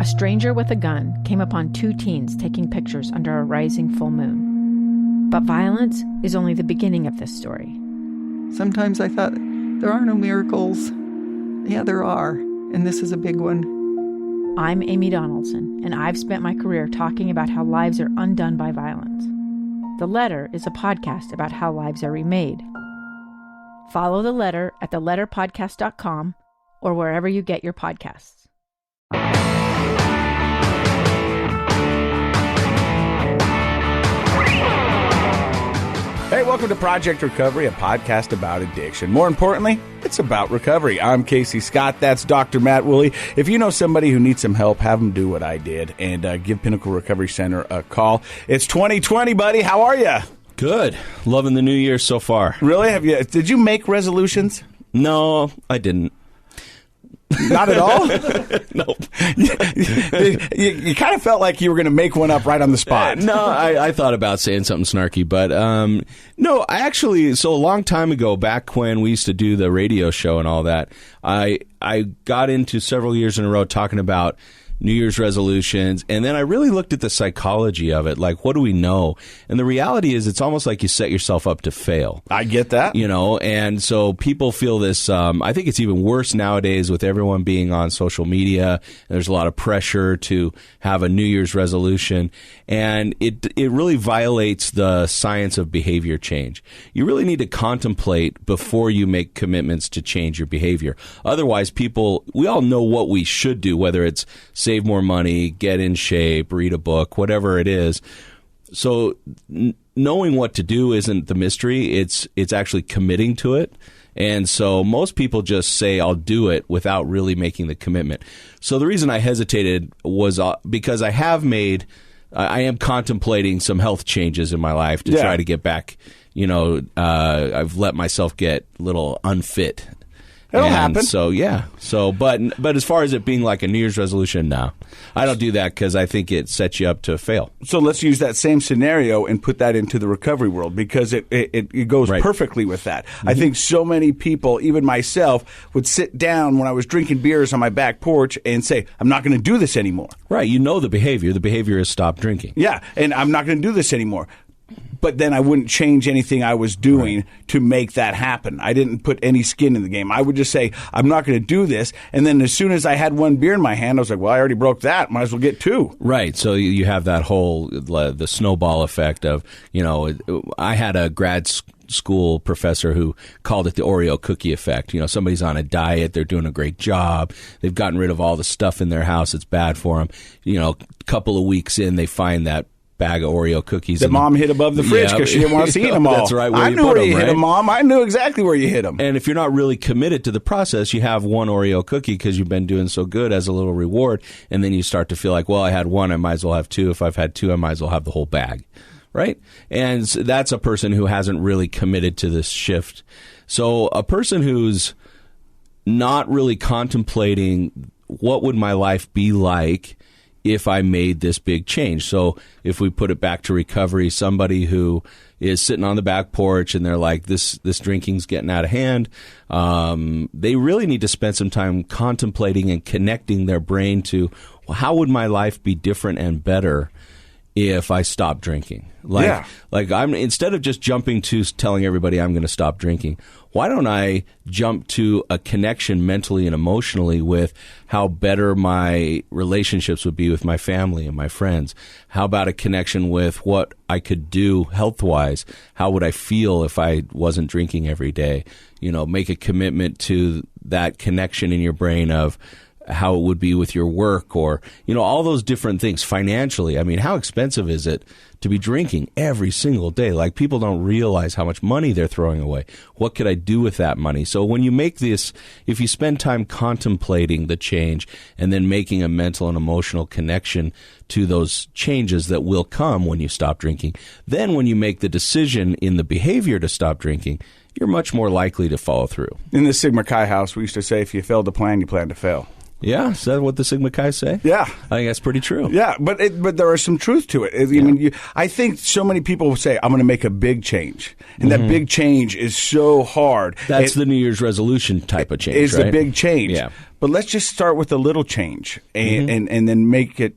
a stranger with a gun came upon 2 teens taking pictures under a rising full moon. But violence is only the beginning of this story. Sometimes I thought, there are no miracles. Yeah, there are, and this is a big one. I'm Amy Donaldson, and I've spent my career talking about how lives are undone by violence. The Letter is a podcast about how lives are remade. Follow The Letter at theletterpodcast.com or wherever you get your podcasts. Hey, welcome to Project Recovery, a podcast about addiction. More importantly, it's about recovery. I'm Casey Scott. That's Dr. Matt Woolley. If you know somebody who needs some help, have them do what I did and give Pinnacle Recovery Center a call. It's 2020, buddy. How are you? Good. Loving the new year so far. Really? Did you make resolutions? No, I didn't. Not at all? Nope. You kind of felt like you were going to make one up right on the spot. No, I thought about saying something snarky, but no, I actually, so a long time ago, back when we used to do the radio show and all that, I got into several years in a row talking about New Year's resolutions, and then I really looked at the psychology of it, like, what do we know? And the reality is it's almost like you set yourself up to fail. I get that. You know, and so people feel this, I think it's even worse nowadays with everyone being on social media. There's a lot of pressure to have a New Year's resolution, and it really violates the science of behavior change. You really need to contemplate before you make commitments to change your behavior. Otherwise, we all know what we should do, whether it's save more money, get in shape, read a book, whatever it is. So knowing what to do isn't the mystery. It's actually committing to it. And so most people just say, I'll do it without really making the commitment. So the reason I hesitated was because I am contemplating some health changes in my life to try to get back. You know, I've let myself get a little unfit. It'll happen. So, yeah. So, but as far as it being like a New Year's resolution, no. I don't do that because I think it sets you up to fail. So let's use that same scenario and put that into the recovery world because it goes perfectly with that. Mm-hmm. I think so many people, even myself, would sit down when I was drinking beers on my back porch and say, I'm not going to do this anymore. Right. You know the behavior. The behavior is stop drinking. Yeah. And I'm not going to do this anymore. But then I wouldn't change anything I was doing to make that happen. I didn't put any skin in the game. I would just say, I'm not going to do this. And then as soon as I had one beer in my hand, I was like, well, I already broke that. Might as well get 2. Right. So you have that whole, the snowball effect of, you know, I had a grad school professor who called it the Oreo cookie effect. You know, somebody's on a diet. They're doing a great job. They've gotten rid of all the stuff in their house that's bad for them. You know, a couple of weeks in, they find that bag of Oreo cookies. That mom hid above the fridge because she didn't want us to eat them all. That's right. I knew where you hid them, Mom. I knew exactly where you hid them. And if you're not really committed to the process, you have one Oreo cookie because you've been doing so good as a little reward, and then you start to feel like, well, I had one, I might as well have 2. If I've had 2, I might as well have the whole bag. Right? And that's a person who hasn't really committed to this shift. So a person who's not really contemplating what would my life be like if I made this big change. So if we put it back to recovery, somebody who is sitting on the back porch and they're like, this drinking's getting out of hand, they really need to spend some time contemplating and connecting their brain to, well, how would my life be different and better if I stopped drinking? Like I'm, instead of just jumping to telling everybody I'm going to stop drinking, why don't I jump to a connection mentally and emotionally with how better my relationships would be with my family and my friends? How about a connection with what I could do health-wise? How would I feel if I wasn't drinking every day? You know, make a commitment to that connection in your brain of how it would be with your work or, you know, all those different things financially. I mean, how expensive is it to be drinking every single day? Like, people don't realize how much money they're throwing away. What could I do with that money? So when you make this, if you spend time contemplating the change and then making a mental and emotional connection to those changes that will come when you stop drinking, then when you make the decision in the behavior to stop drinking, you're much more likely to follow through. In the Sigma Chi house, we used to say, if you fail to plan, you plan to fail. Yeah, is that what the Sigma Chi say? Yeah. I think that's pretty true. Yeah, but there is some truth to it. I think so many people say, I'm going to make a big change. And that big change is so hard. That's the New Year's resolution type of change, It's right? the big change. Yeah. but let's just start with a little change and then make it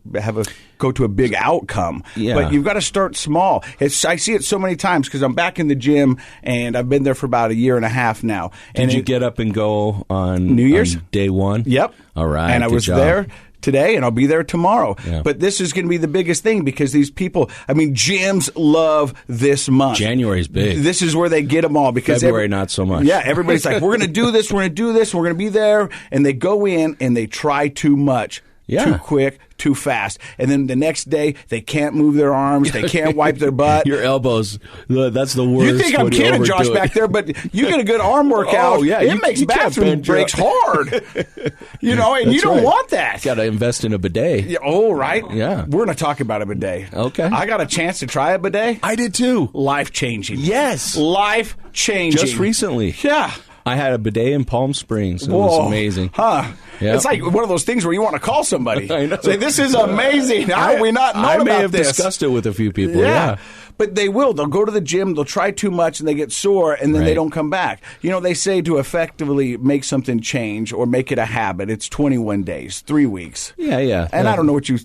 go to a big outcome. Yeah. But you've got to start small. I see it so many times because I'm back in the gym and I've been there for about a year and a half now. Did you get up and go on New Year's? on day one? Yep. All right. And I was there today, and I'll be there tomorrow. Yeah. But this is going to be the biggest thing because these people, gyms love this month. January's big. This is where they get them all. Because February, not so much. Yeah, everybody's like, we're going to do this, we're going to do this, we're going to be there. And they go in and they try too much, too quick, too fast. And then the next day, they can't move their arms, they can't wipe their butt. Your elbows, that's the worst. You think I'm kidding, Josh, back there, but you get a good arm workout. Oh, yeah. It makes bathroom breaks hard. And you don't want that. Got to invest in a bidet. Yeah, right? Yeah. We're going to talk about a bidet. Okay. I got a chance to try a bidet. I did too. Life-changing. Yes. Life-changing. Just recently. Yeah. I had a bidet in Palm Springs. It was amazing. Huh. Yep. It's like one of those things where you want to call somebody. I know. Say, this is amazing. How have we not known about this? I may have discussed it with a few people. Yeah. But they will. They'll go to the gym, they'll try too much, and they get sore, and then they Right. don't come back. They say to effectively make something change or make it a habit, it's 21 days, 3 weeks. Yeah. And I don't know what you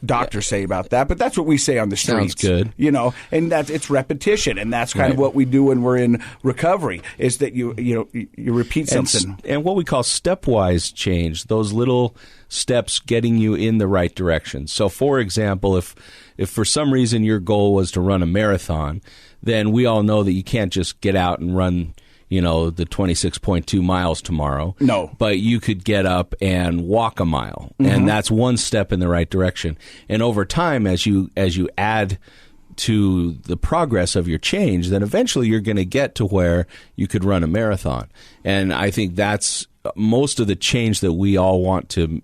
doctors say about that, but that's what we say on the streets. Sounds good. And it's repetition, and that's kind of what we do when we're in recovery, is that you repeat something. And what we call stepwise change, those little steps getting you in the right direction. So, for example, if for some reason your goal was to run a marathon, then we all know that you can't just get out and run the 26.2 miles tomorrow. No. But you could get up and walk a mile. And that's one step in the right direction. And over time, as you add to the progress of your change, then eventually you're going to get to where you could run a marathon. And I think that's most of the change that we all want to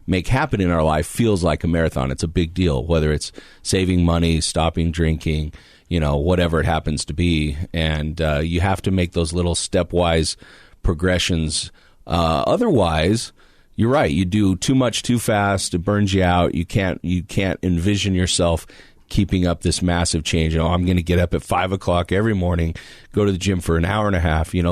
make happen in our life feels like a marathon. It's a big deal, whether it's saving money, stopping drinking, whatever it happens to be. And you have to make those little stepwise progressions. Otherwise, you're right. You do too much too fast. It burns you out. You can't envision yourself keeping up this massive change. I'm going to get up at 5 o'clock every morning, go to the gym for an hour and a half. You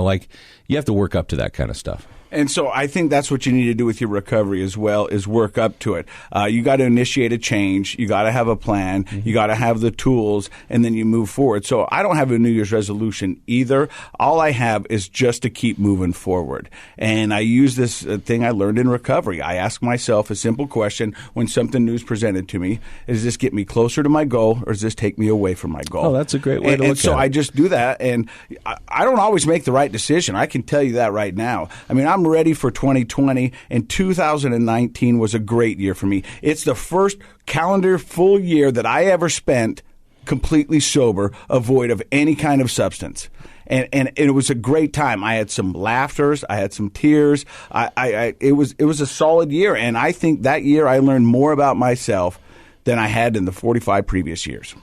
have to work up to that kind of stuff. And so I think that's what you need to do with your recovery as well, is work up to it. You got to initiate a change. You got to have a plan. You got to have the tools, and then you move forward. So I don't have a New Year's resolution either. All I have is just to keep moving forward. And I use this thing I learned in recovery. I ask myself a simple question when something new is presented to me. Does this get me closer to my goal, or does this take me away from my goal? Oh, that's a great way to look at it. And so I just do that, and I don't always make the right decision. I can tell you that right now. I'm ready for 2020, and 2019 was a great year for me. It's the first calendar full year that I ever spent completely sober, void of any kind of substance. And it was a great time. I had some laughters, I had some tears. It was a solid year, and I think that year I learned more about myself than I had in the 45 previous years.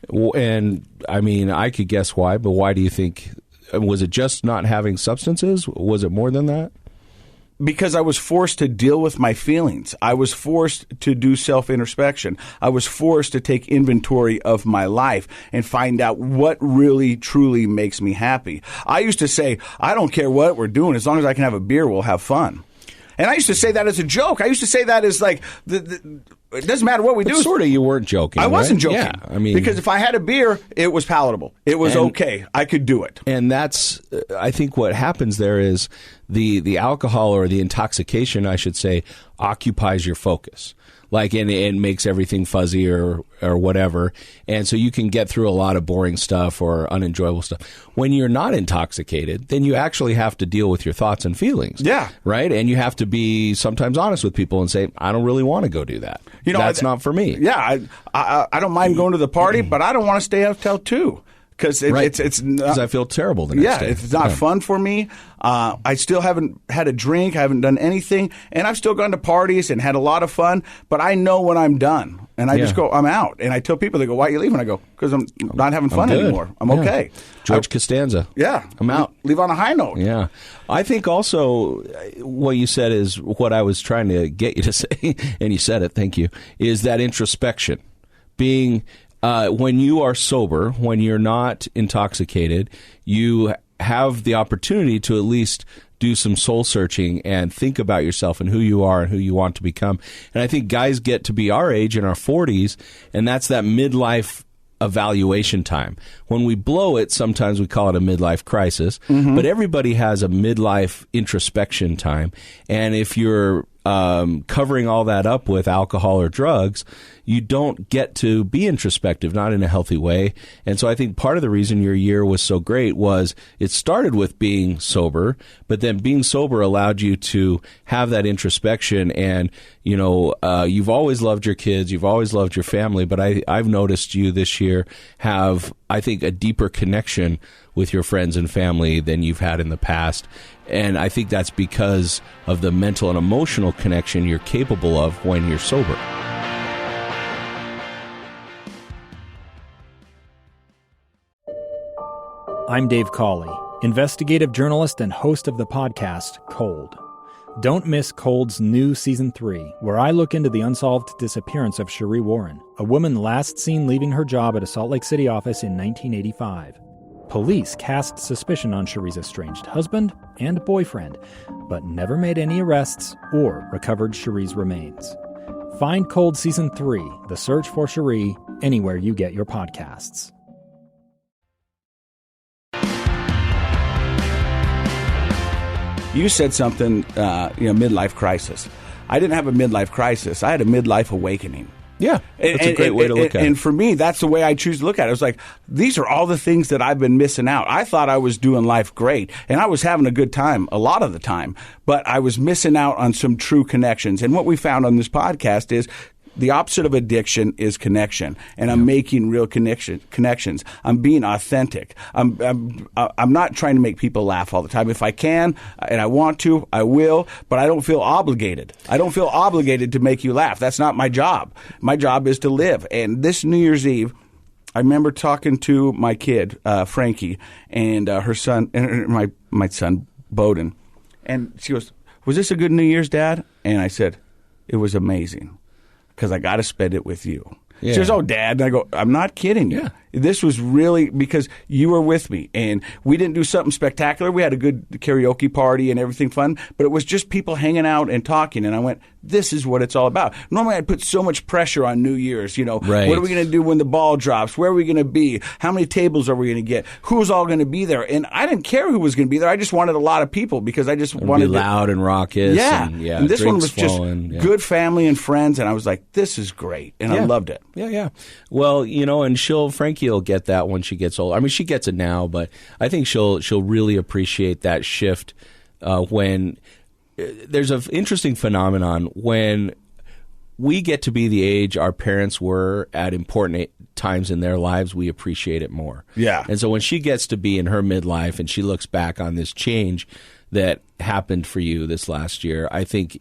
And I could guess why, but why do you think? Was it just not having substances? Was it more than that? Because I was forced to deal with my feelings. I was forced to do self-introspection. I was forced to take inventory of my life and find out what really, truly makes me happy. I used to say, I don't care what we're doing. As long as I can have a beer, we'll have fun. And I used to say that as a joke. I used to say that as like, it doesn't matter what we do. Sort of, you weren't joking. I wasn't joking. Yeah, because if I had a beer, it was palatable. It was okay. I could do it. And that's, I think what happens there is the alcohol, or the intoxication, I should say, occupies your focus. And it makes everything fuzzy or whatever. And so you can get through a lot of boring stuff or unenjoyable stuff. When you're not intoxicated, then you actually have to deal with your thoughts and feelings. Yeah. Right? And you have to be sometimes honest with people and say, I don't really want to go do that. That's not for me. Yeah. I don't mind going to the party, but I don't want to stay up till 2. Because it's not, I feel terrible the next day. It's not fun for me. I still haven't had a drink. I haven't done anything. And I've still gone to parties and had a lot of fun. But I know when I'm done. And I just go, I'm out. And I tell people, they go, why are you leaving? I go, because I'm not having fun anymore. I'm okay. George Costanza. Yeah. I'm out. Leave on a high note. Yeah. I think also what you said is what I was trying to get you to say, and you said it, thank you, is that introspection. Being... when you are sober, when you're not intoxicated, you have the opportunity to at least do some soul searching and think about yourself and who you are and who you want to become. And I think guys get to be our age in our 40s, and that's that midlife evaluation time. When we blow it, sometimes we call it a midlife crisis, but everybody has a midlife introspection time. And if you're covering all that up with alcohol or drugs, you don't get to be introspective, not in a healthy way. And so I think part of the reason your year was so great was it started with being sober, but then being sober allowed you to have that introspection. And, you've always loved your kids, you've always loved your family, but I've noticed you this year have, I think, a deeper connection with your friends and family than you've had in the past. And I think that's because of the mental and emotional connection you're capable of when you're sober. I'm Dave Cawley, investigative journalist and host of the podcast Cold. Don't miss Cold's new Season 3, where I look into the unsolved disappearance of Cherie Warren, a woman last seen leaving her job at a Salt Lake City office in 1985. Police cast suspicion on Cherie's estranged husband and boyfriend, but never made any arrests or recovered Cherie's remains. Find Cold Season 3, The Search for Cherie, anywhere you get your podcasts. You said something, midlife crisis. I didn't have a midlife crisis. I had a midlife awakening. Yeah, that's a great way to look at it. And for me, that's the way I choose to look at it. It's like, these are all the things that I've been missing out. I thought I was doing life great, and I was having a good time a lot of the time, but I was missing out on some true connections. And what we found on this podcast is the opposite of addiction is connection, and I'm making real connections. I'm being authentic. I'm not trying to make people laugh all the time. If I can and I want to, I will, but I don't feel obligated. I don't feel obligated to make you laugh. That's not my job. My job is to live. And this New Year's Eve, I remember talking to my kid, Frankie, and her son, and my son, Bowden, and she goes, "Was this a good New Year's, Dad?" And I said, "It was amazing, because I got to spend it with you." Yeah. She goes, "Oh, Dad." And I go, "I'm not kidding you. Yeah. This was really because you were with me, and we didn't do something spectacular. We had a good karaoke party and everything fun, but it was just people hanging out and talking." And I went, this is what it's all about. Normally, I'd put so much pressure on New Year's. Right. What are we going to do when the ball drops? Where are we going to be? How many tables are we going to get? Who's all going to be there? And I didn't care who was going to be there. I just wanted a lot of people because I just wanted to be loud and raucous. Yeah. And this one was flowing, just good family and friends, and I was like, this is great, and I loved it. Yeah. Well, and Frankie will get that when she gets older. I mean, she gets it now, but I think she'll really appreciate that shift when there's an interesting phenomenon when we get to be the age our parents were at important times in their lives, we appreciate it more. Yeah. And so when she gets to be in her midlife and she looks back on this change that happened for you this last year, I think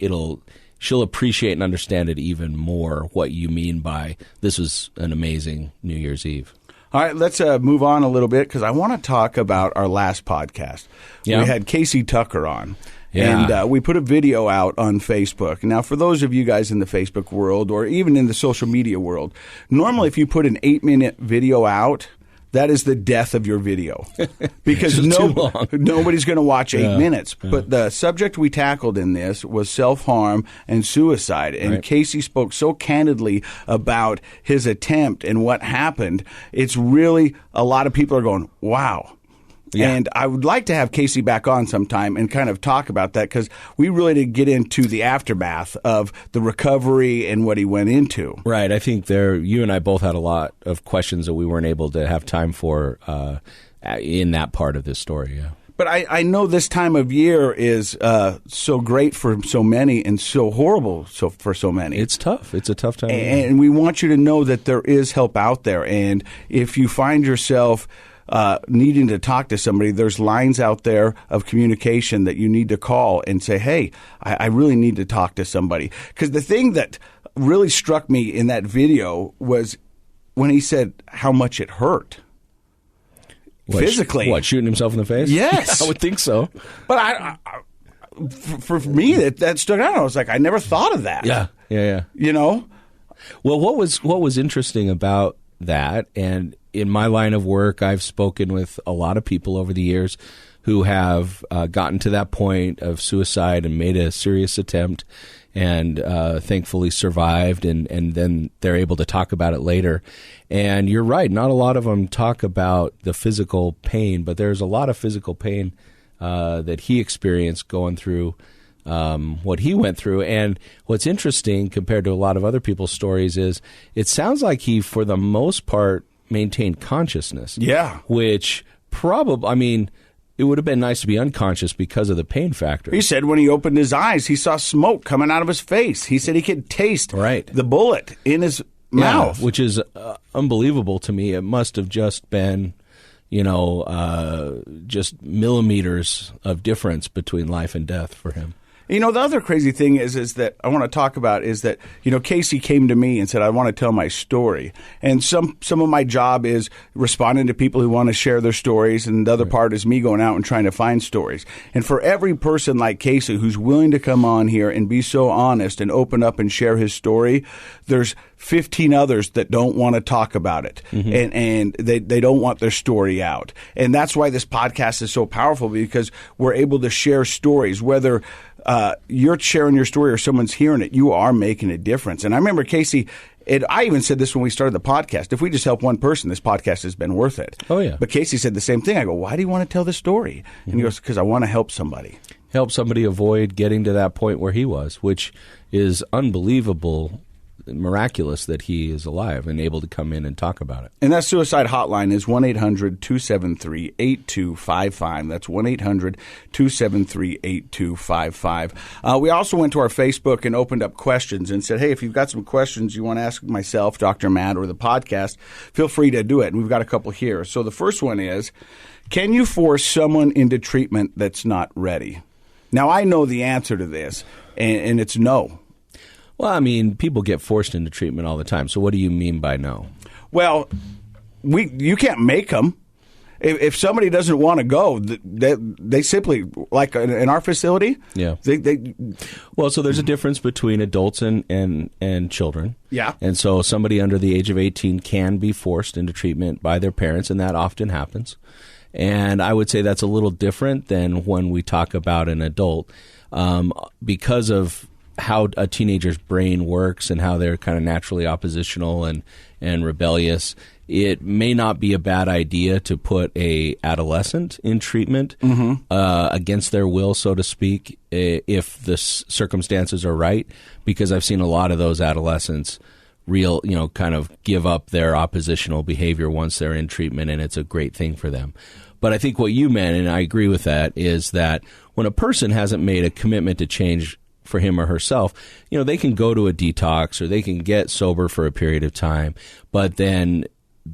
she'll appreciate and understand it even more, what you mean by this was an amazing New Year's Eve. All right, let's move on a little bit because I want to talk about our last podcast. Yeah. We had Casey Tucker on. Yeah. And we put a video out on Facebook. Now, for those of you guys in the Facebook world or even in the social media world, normally if you put an 8-minute video out, that is the death of your video because nobody's going to watch 8 minutes. Yeah. But the subject we tackled in this was self-harm and suicide. And Casey spoke so candidly about his attempt and what happened. It's really, a lot of people are going, wow. Yeah. And I would like to have Casey back on sometime and kind of talk about that because we really did get into the aftermath of the recovery and what he went into. Right. I think you and I both had a lot of questions that we weren't able to have time for in that part of this story. Yeah. But I know this time of year is so great for so many and so horrible for so many. It's tough. It's a tough time. And we want you to know that there is help out there. And if you find yourself needing to talk to somebody, there's lines out there of communication that you need to call and say, hey, I really need to talk to somebody. Because the thing that really struck me in that video was when he said how much it hurt. Physically. What, shooting himself in the face? Yes. I would think so. But for me, that stuck out. I was like, I never thought of that. Yeah. You know? Well, what was interesting about that, and in my line of work, I've spoken with a lot of people over the years who have gotten to that point of suicide and made a serious attempt and thankfully survived, and then they're able to talk about it later. And you're right, not a lot of them talk about the physical pain, but there's a lot of physical pain that he experienced going through what he went through. And what's interesting compared to a lot of other people's stories is it sounds like he, for the most part, maintained consciousness. Yeah. Which probably, I mean, it would have been nice to be unconscious because of the pain factor. He said when he opened his eyes, he saw smoke coming out of his face. He said he could taste the bullet in his mouth. Which is unbelievable to me. It must have just been, just millimeters of difference between life and death for him. The other crazy thing is that I want to talk about is that, Casey came to me and said, I want to tell my story. And some of my job is responding to people who want to share their stories. And the other part is me going out and trying to find stories. And for every person like Casey who's willing to come on here and be so honest and open up and share his story, there's 15 others that don't want to talk about it. And they don't want their story out. And that's why this podcast is so powerful, because we're able to share stories, whether you're sharing your story or someone's hearing it, you are making a difference. And I remember Casey, I even said this when we started the podcast, if we just help one person, this podcast has been worth it. Oh, yeah. But Casey said the same thing. I go, why do you want to tell this story? And he goes, because I want to help somebody. Help somebody avoid getting to that point where he was, which is unbelievable, miraculous that he is alive and able to come in and talk about it. And that suicide hotline is 1-800-273-8255. That's 1-800-273-8255. We also went to our Facebook and opened up questions and said, hey, if you've got some questions you want to ask myself, Dr. Matt, or the podcast, feel free to do it. And we've got a couple here. So the first one is, can you force someone into treatment that's not ready? Now, I know the answer to this, and it's no. Well, I mean, people get forced into treatment all the time. So what do you mean by no? Well, you can't make them. If somebody doesn't want to go, they simply, like in our facility, Well, so there's a difference between adults and children. Yeah. And so somebody under the age of 18 can be forced into treatment by their parents, and that often happens. And I would say that's a little different than when we talk about an adult, because of how a teenager's brain works and how they're kind of naturally oppositional and rebellious. It may not be a bad idea to put a adolescent in treatment against their will, so to speak, if the circumstances are right, because I've seen a lot of those adolescents kind of give up their oppositional behavior once they're in treatment, and it's a great thing for them. But I think what you meant, and I agree with that, is that when a person hasn't made a commitment to change for him or herself, they can go to a detox or they can get sober for a period of time, but then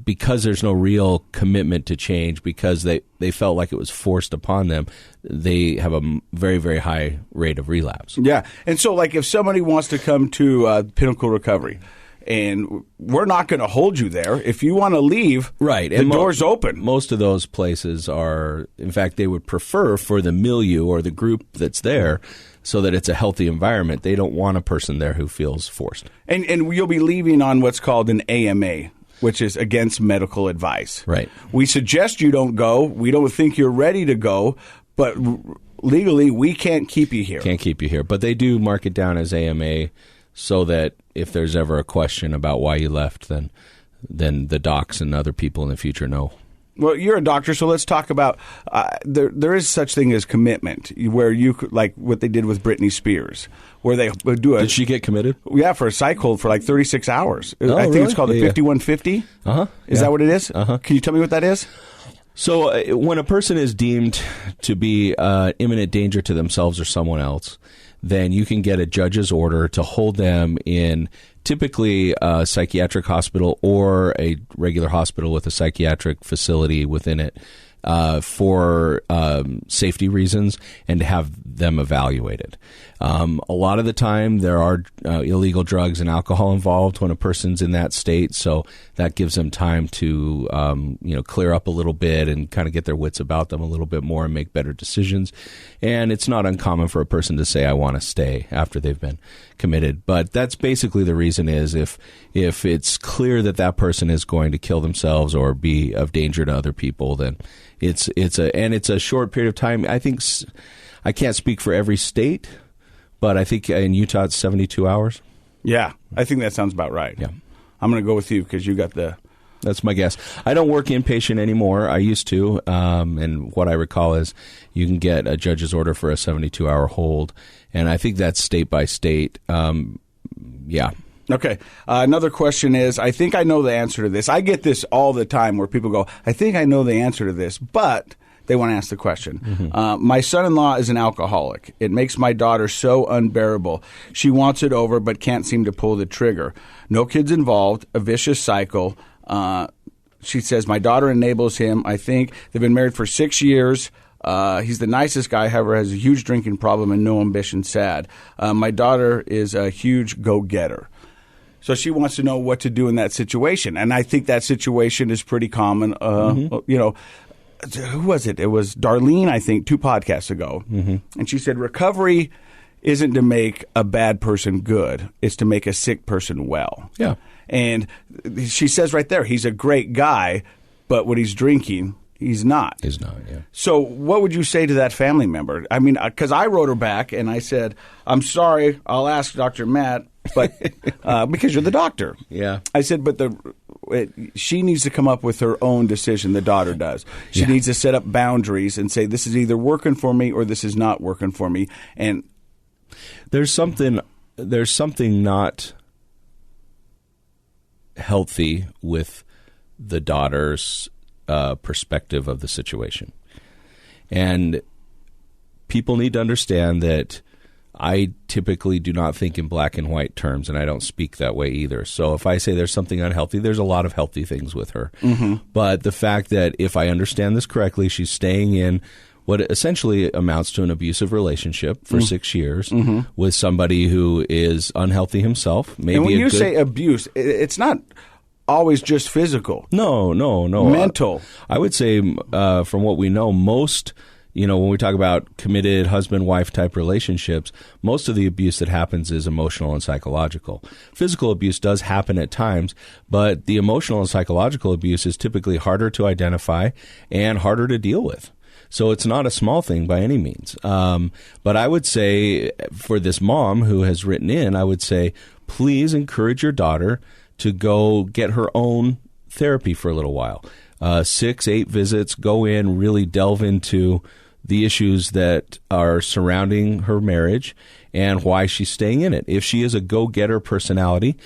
because there's no real commitment to change, because they felt like it was forced upon them, they have a very, very high rate of relapse. Yeah. And so, like, if somebody wants to come to Pinnacle Recovery, and we're not going to hold you there. If you want to leave, the door's open. Most of those places are, in fact, they would prefer for the milieu or the group that's there so that it's a healthy environment. They don't want a person there who feels forced. And you'll be leaving on what's called an AMA, which is against medical advice. Right. We suggest you don't go. We don't think you're ready to go, but legally we can't keep you here. Can't keep you here. But they do mark it down as AMA so that if there's ever a question about why you left, then the docs and other people in the future know. Well, you're a doctor, so let's talk about there is such thing as commitment, where you could, like what they did with Britney Spears, where they would do Did she get committed? Yeah, for a psych hold for like 36 hours. Oh, I think really? it's called the 5150. Is that what it is? Can you tell me what that is? So when a person is deemed to be imminent danger to themselves or someone else, then you can get a judge's order to hold them in typically a psychiatric hospital or a regular hospital with a psychiatric facility within it for safety reasons, and to have them evaluated. A lot of the time there are illegal drugs and alcohol involved when a person's in that state, so that gives them time to clear up a little bit and kind of get their wits about them a little bit more and make better decisions. And it's not uncommon for a person to say, I want to stay, after they've been committed. But that's basically the reason is if it's clear that that person is going to kill themselves or be of danger to other people, then it's a short period of time. I think I can't speak for every state, but I think in Utah it's 72 hours. Yeah, I think that sounds about right. Yeah. I'm going to go with you because you got the... That's my guess. I don't work inpatient anymore. I used to, and what I recall is you can get a judge's order for a 72-hour hold, and I think that's state by state. Yeah. Okay. Another question is, I think I know the answer to this. I get this all the time where people go, I think I know the answer to this, but they want to ask the question. Mm-hmm. My son-in-law is an alcoholic. It makes my daughter so unbearable. She wants it over but can't seem to pull the trigger. No kids involved, a vicious cycle. She says, my daughter enables him. I think they've been married for 6 years. He's the nicest guy, however, has a huge drinking problem and no ambition, sad. My daughter is a huge go-getter. So she wants to know what to do in that situation. And I think that situation is pretty common. You know, who was it? It was Darlene, I think, 2 podcasts ago. Mm-hmm. And she said, recovery isn't to make a bad person good. It's to make a sick person well. Yeah. And she says right there, he's a great guy, but when he's drinking, he's not. He's not, yeah. So what would you say to that family member? I mean, because I wrote her back and I said, I'm sorry, I'll ask Dr. Matt, but because you're the doctor. Yeah. I said, but she needs to come up with her own decision, the daughter does. She needs to set up boundaries and say, this is either working for me or this is not working for me. And there's something not healthy with the daughter's perspective of the situation. And people need to understand that I typically do not think in black and white terms, and I don't speak that way either. So if I say there's something unhealthy, there's a lot of healthy things with her. Mm-hmm. But the fact that if I understand this correctly, she's staying in what essentially amounts to an abusive relationship for 6 years with somebody who is unhealthy himself. Maybe and when you say abuse, it's not always just physical. No. Mental. I would say from what we know, most, when we talk about committed husband-wife type relationships, most of the abuse that happens is emotional and psychological. Physical abuse does happen at times, but the emotional and psychological abuse is typically harder to identify and harder to deal with. So it's not a small thing by any means. But I would say for this mom who has written in, I would say, please encourage your daughter to go get her own therapy for a little while. 6-8 visits, go in, really delve into the issues that are surrounding her marriage and why she's staying in it. If she is a go-getter personality,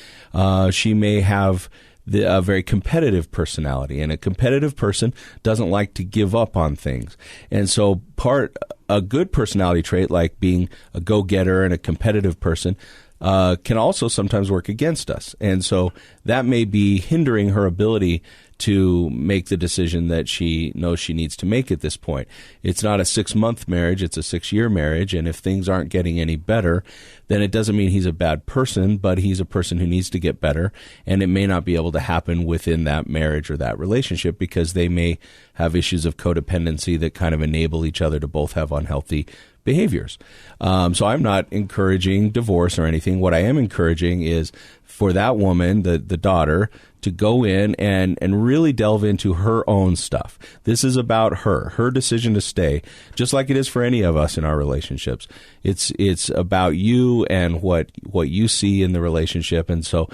she may have a very competitive personality, and a competitive person doesn't like to give up on things. And so a good personality trait like being a go-getter and a competitive person can also sometimes work against us. And so that may be hindering her ability to make the decision that she knows she needs to make at this point. It's not a 6-month marriage, it's a 6-year marriage, and if things aren't getting any better, then it doesn't mean he's a bad person, but he's a person who needs to get better, and it may not be able to happen within that marriage or that relationship because they may have issues of codependency that kind of enable each other to both have unhealthy behaviors. So I'm not encouraging divorce or anything. What I am encouraging is for that woman, the daughter, to go in and really delve into her own stuff. This is about her decision to stay, just like it is for any of us in our relationships. It's about you and what you see in the relationship. And so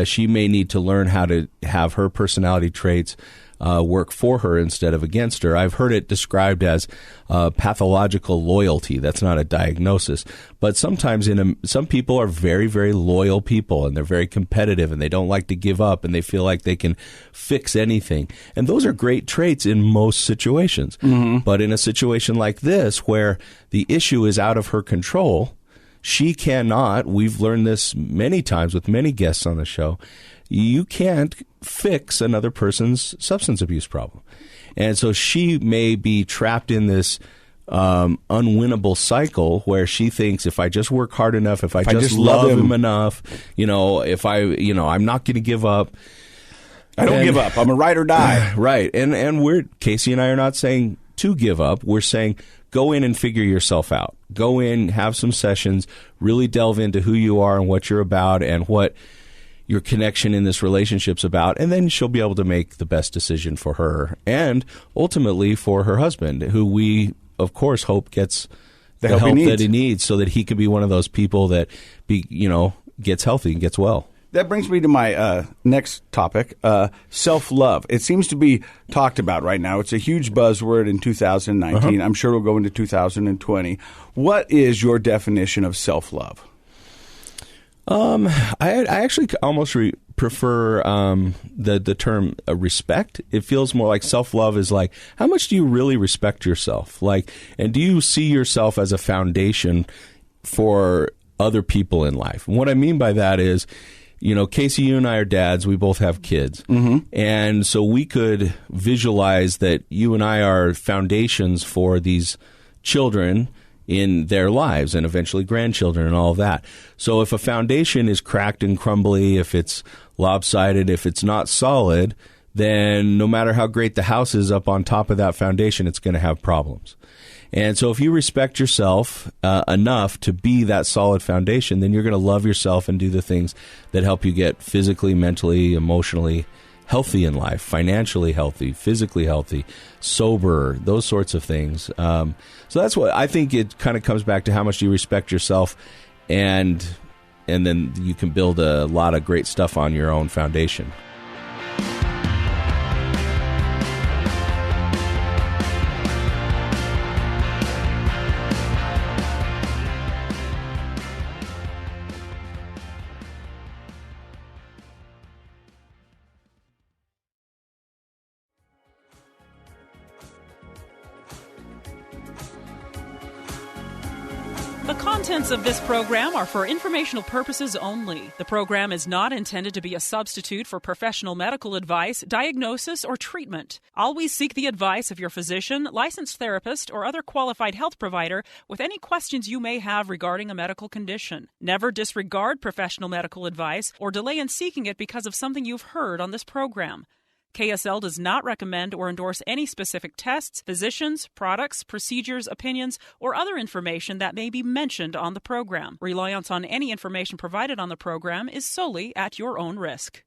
she may need to learn how to have her personality traits work for her instead of against her. I've heard it described as pathological loyalty. That's not a diagnosis, but sometimes some people are very, very loyal people, and they're very competitive, and they don't like to give up, and they feel like they can fix anything. And those are great traits in most situations. Mm-hmm. But in a situation like this, where the issue is out of her control, she cannot, we've learned this many times with many guests on the show, you can't fix another person's substance abuse problem. And so she may be trapped in this unwinnable cycle where she thinks if I just work hard enough, if I just love him enough, if I'm not going to give up. I don't give up. I'm a ride or die. Right. And Casey and I are not saying to give up. We're saying go in and figure yourself out. Go in, have some sessions, really delve into who you are and what you're about and what your connection in this relationship's about, and then she'll be able to make the best decision for her and ultimately for her husband, who we, of course, hope gets the help that he needs so that he can be one of those people that gets healthy and gets well. That brings me to my next topic, self-love. It seems to be talked about right now. It's a huge buzzword in 2019. I'm sure it'll go into 2020. What is your definition of self-love? I actually almost prefer the term respect. It feels more like self-love is like, how much do you really respect yourself? Like, and do you see yourself as a foundation for other people in life? And what I mean by that is, Casey, you and I are dads. We both have kids. Mm-hmm. And so we could visualize that you and I are foundations for these children in their lives and eventually grandchildren and all of that. So if a foundation is cracked and crumbly, if it's lopsided, if it's not solid, then no matter how great the house is up on top of that foundation, it's going to have problems. And so if you respect yourself enough to be that solid foundation, then you're going to love yourself and do the things that help you get physically, mentally, emotionally healthy in life, financially healthy, physically healthy, sober, those sorts of things. So that's what I think. It kind of comes back to how much do you respect yourself, and then you can build a lot of great stuff on your own foundation. The contents of this program are for informational purposes only. The program is not intended to be a substitute for professional medical advice, diagnosis, or treatment. Always seek the advice of your physician, licensed therapist, or other qualified health provider with any questions you may have regarding a medical condition. Never disregard professional medical advice or delay in seeking it because of something you've heard on this program. KSL does not recommend or endorse any specific tests, physicians, products, procedures, opinions, or other information that may be mentioned on the program. Reliance on any information provided on the program is solely at your own risk.